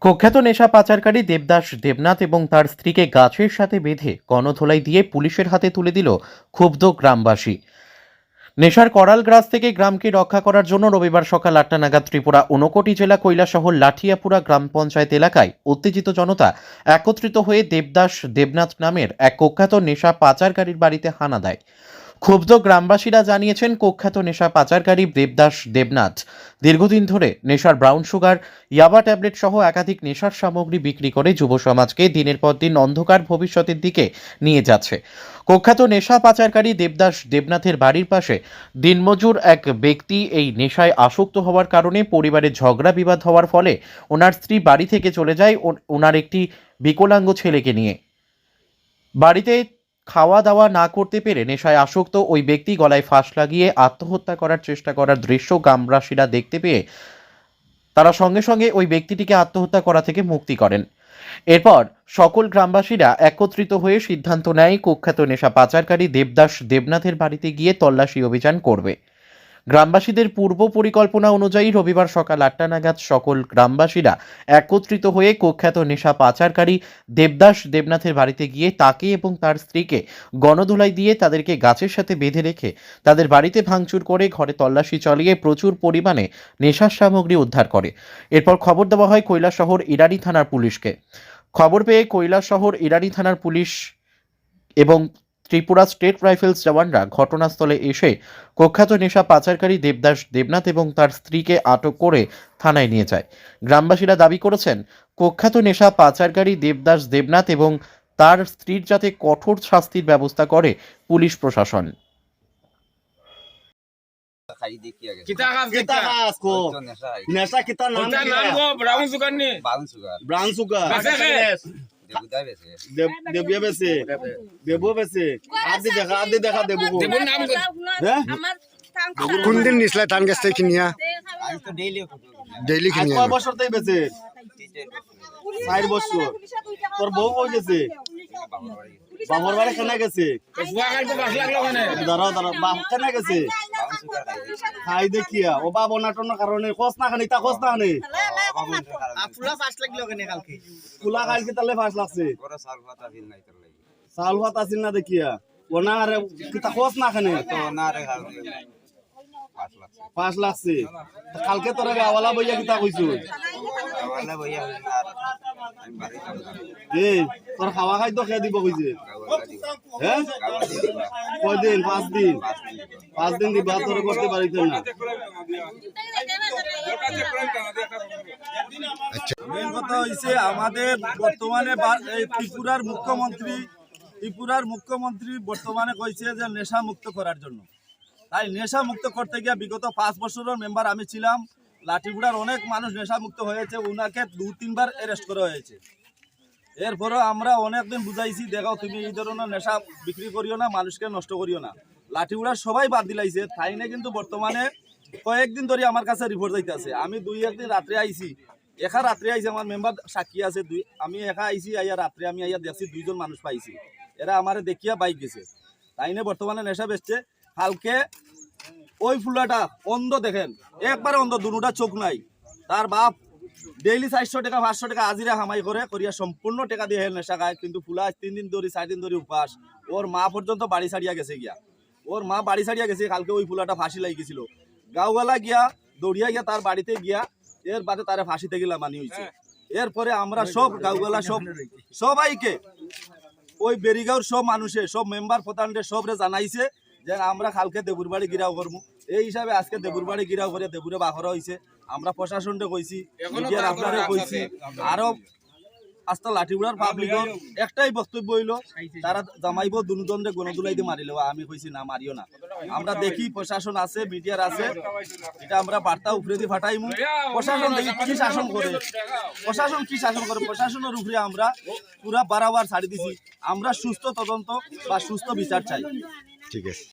কুখ্যাত নেশা পাচারকারী দেবদাস দেবনাথ এবং তার স্ত্রীকে গাছের সাথে বেঁধে গণধোলাই দিয়ে পুলিশের হাতে তুলে দিল ক্ষুব্ধ গ্রামবাসী। নেশার করাল গ্রাস থেকে গ্রামকে রক্ষা করার জন্য রবিবার সকাল 8টা নাগাদ ত্রিপুরা ঊনকোটি জেলা কৈলাসহর লাঠিয়াপুরা গ্রাম পঞ্চায়েত এলাকায় উত্তেজিত জনতা একত্রিত হয়ে দেবদাস দেবনাথ নামের এক কুখ্যাত নেশা পাচারকারীর বাড়িতে হানা দেয়। ক্ষুব্ধ গ্রামবাসীরা জানিয়েছেন, কুখ্যাত নেশা পাচারকারী দেবদাস দেবনাথ দীর্ঘদিন ধরে নেশার ব্রাউন সুগার, ইয়াবা ট্যাবলেট সহ একাধিক নেশার সামগ্রী বিক্রি করে যুব সমাজকে দিনের পর দিন অন্ধকার ভবিষ্যতের দিকে নিয়ে যাচ্ছে। কুখ্যাত নেশা পাচারকারী দেবদাস দেবনাথের বাড়ির পাশে দিনমজুর এক ব্যক্তি এই নেশায় আসক্ত হওয়ার কারণে পরিবারে ঝগড়া বিবাদ হওয়ার ফলে ওনার স্ত্রী বাড়ি থেকে চলে যায় ওনার একটি বিকলাঙ্গ ছেলেকে নিয়ে। বাড়িতে খাওয়া দাওয়া না করতে পেরে নেশায় আসক্ত ওই ব্যক্তি গলায় ফাঁস লাগিয়ে আত্মহত্যা করার চেষ্টা করার দৃশ্য গ্রামবাসীরা দেখতে পেয়ে তারা সঙ্গে সঙ্গে ওই ব্যক্তিটিকে আত্মহত্যা করা থেকে মুক্তি করেন। এরপর সকল গ্রামবাসীরা একত্রিত হয়ে সিদ্ধান্ত নেয় কুখ্যাত নেশা পাচারকারী দেবদাস দেবনাথের বাড়িতে গিয়ে তল্লাশি অভিযান করবে। গ্রামবাসীদের পূর্ব পরিকল্পনা অনুযায়ী রবিবার সকাল 8টা নাগাদ সকল গ্রামবাসীরা একত্রিত হয়ে কুখ্যাত নেশা পাচারকারী দেবদাস দেবনাথের বাড়িতে গিয়ে তাকে এবং তার স্ত্রীকে গণধোলাই দিয়ে তাদেরকে গাছের সাথে বেঁধে রেখে তাদের বাড়িতে ভাঙচুর করে ঘরে তল্লাশি চালিয়ে প্রচুর পরিমাণে নেশার সামগ্রী উদ্ধার করে। এরপর খবর দেওয়া হয় কৈলাসহর ইরানি থানার পুলিশকে। খবর পেয়ে কৈলাসহর ইরানি থানার পুলিশ এবং ত্রিপুরা স্টেট রাইফেলস জওয়ানরা ঘটনাস্থলে এসে কুখ্যাত নেশা পাচারকারী দেবদাস দেবনাথ এবং তার স্ত্রীকে আটক করে থানায় নিয়ে যায়। গ্রামবাসীরা দাবি করেছেন, কুখ্যাত নেশা পাচারকারী দেবদাস দেবনাথ এবং তার স্ত্রীর যাতে কঠোর শাস্তির ব্যবস্থা করে পুলিশ প্রশাসন। kita kas ko nesa kita naam ko brown sugar debu bese adi dekha debu ko কোন দিন নিছলা ধান গাছ থেকে কিনিয়া ডেইলি কিনিয়া কয় বছর তাই বেছে 4 বছর তোর বউ কই গেছে বাবার বাড়ি কেনা গেছে দাঁড়াও বাপ কেনা গেছে খাই দেখিয়া ও বাপ অনাটনের কারণে খোঁজ না খানি তা খোঁজ না খানি ফুলা ফাঁস লাগলো কেনে কালকে ফুলা কালকে তাহলে ফাঁস লাগছে চাউল ভাত আসিল না দেখিয়া ওনার কিতা খোঁজ না খানি ফাঁস লাগছে কালকে তোরা গাওয়ালা বইয়া কিতা কইছো তোর খাওয়া খাদ্য খেয়ে দিব কইছে হ্যাঁ কয়দিন 5 দিন দিবা তোর করতে পারিত না। মেন কথা হইছে আমাদের বর্তমানে ত্রিপুরার মুখ্যমন্ত্রী বর্তমানে কইছে যে নেশা মুক্ত করার জন্য। তাই নেশা মুক্ত করতে গিয়ে বিগত 5 বছরের মেম্বার আমি ছিলাম। লাঠিগুড়ার অনেক মানুষ নেশা মুক্ত হয়েছে, উনাকে 2-3 বার অ্যারেস্ট করা হয়েছে। এরপরও আমরা অনেকদিন বুঝাইছি, দেখাও তুমি এই ধরনের নেশা বিক্রি করিও না, মানুষকে নষ্ট করিও না। লাঠিগুড়ার সবাই বাদ দিলাইছে, তাই না? কিন্তু বর্তমানে কয়েকদিন ধরে আমার কাছে রিপোর্ট যাইতে আছে। আমি 2-1 দিন রাত্রে আইছি, রাত্রে আইছি, আমার মেম্বার সাক্ষী আছে। আমি আইছি, আইয়া রাত্রে আমি আইয়া দেখছি 2 জন মানুষ পাইছি। এরা আমারে দেখিয়া বাইক গেছে, তাই না? বর্তমানে নেশা বেচছে। কালকে ওই ফুলাটা অন্ধ, দেখেন একবারে অন্ধ, দুটা চোখ নাই। তার বাপ ডেইলি 400 টাকা 500 টাকা হাজিরা হামাই করিয়া সম্পূর্ণ টাকা দিয়ে নেশা খায়। কিন্তু ফুলা 3 দিন ধরে 4 দিন ধরে উপাস। ওর মা পর্যন্ত বাড়ি ছাড়িয়া গেছে গিয়া, কালকে ওই ফুলাটা ফাঁসি লাগি গেছিল। গাঁওয়ালা গিয়া দৌড়িয়া গিয়া তার বাড়িতে গিয়া এর বাদে তারা ফাঁসি থেকে মানি হয়েছে। এরপরে আমরা সব গাঁওয়ালা সবাইকে ওই বেরিগাঁওর সব মানুষে, সব মেম্বার প্রধানদের সবরে জানাইছে যে আমরা কালকে দেবুর বাড়ি গিরাও করবো। এই হিসাবে আজকে দেবুর বাড়ি গিরাও করে দেবুরে বাখরা হয়েছে। আমরা প্রশাসনকে কইছি, মিডিয়ার আপনারে কইছি, আরো আস্তা লাঠিগুড়ার পাবলিকর একটাই বক্তব্য হইল, তারা জামাইব দুজনরে গণদুলাই দিয়ে মারিল। আমি কইছি না, মারিও না। আমরা দেখি প্রশাসন আছে, মিডিয়ার আছে, এটা আমরা বার্তা উপরে দিয়ে ফাটাইমু। প্রশাসন দেখি কি শাসন করে, প্রশাসনের উপরে আমরা পুরা বারাবার ছাড়ি দিছি। আমরা সুস্থ তদন্ত বা সুস্থ বিচার চাই। ঠিক আছে।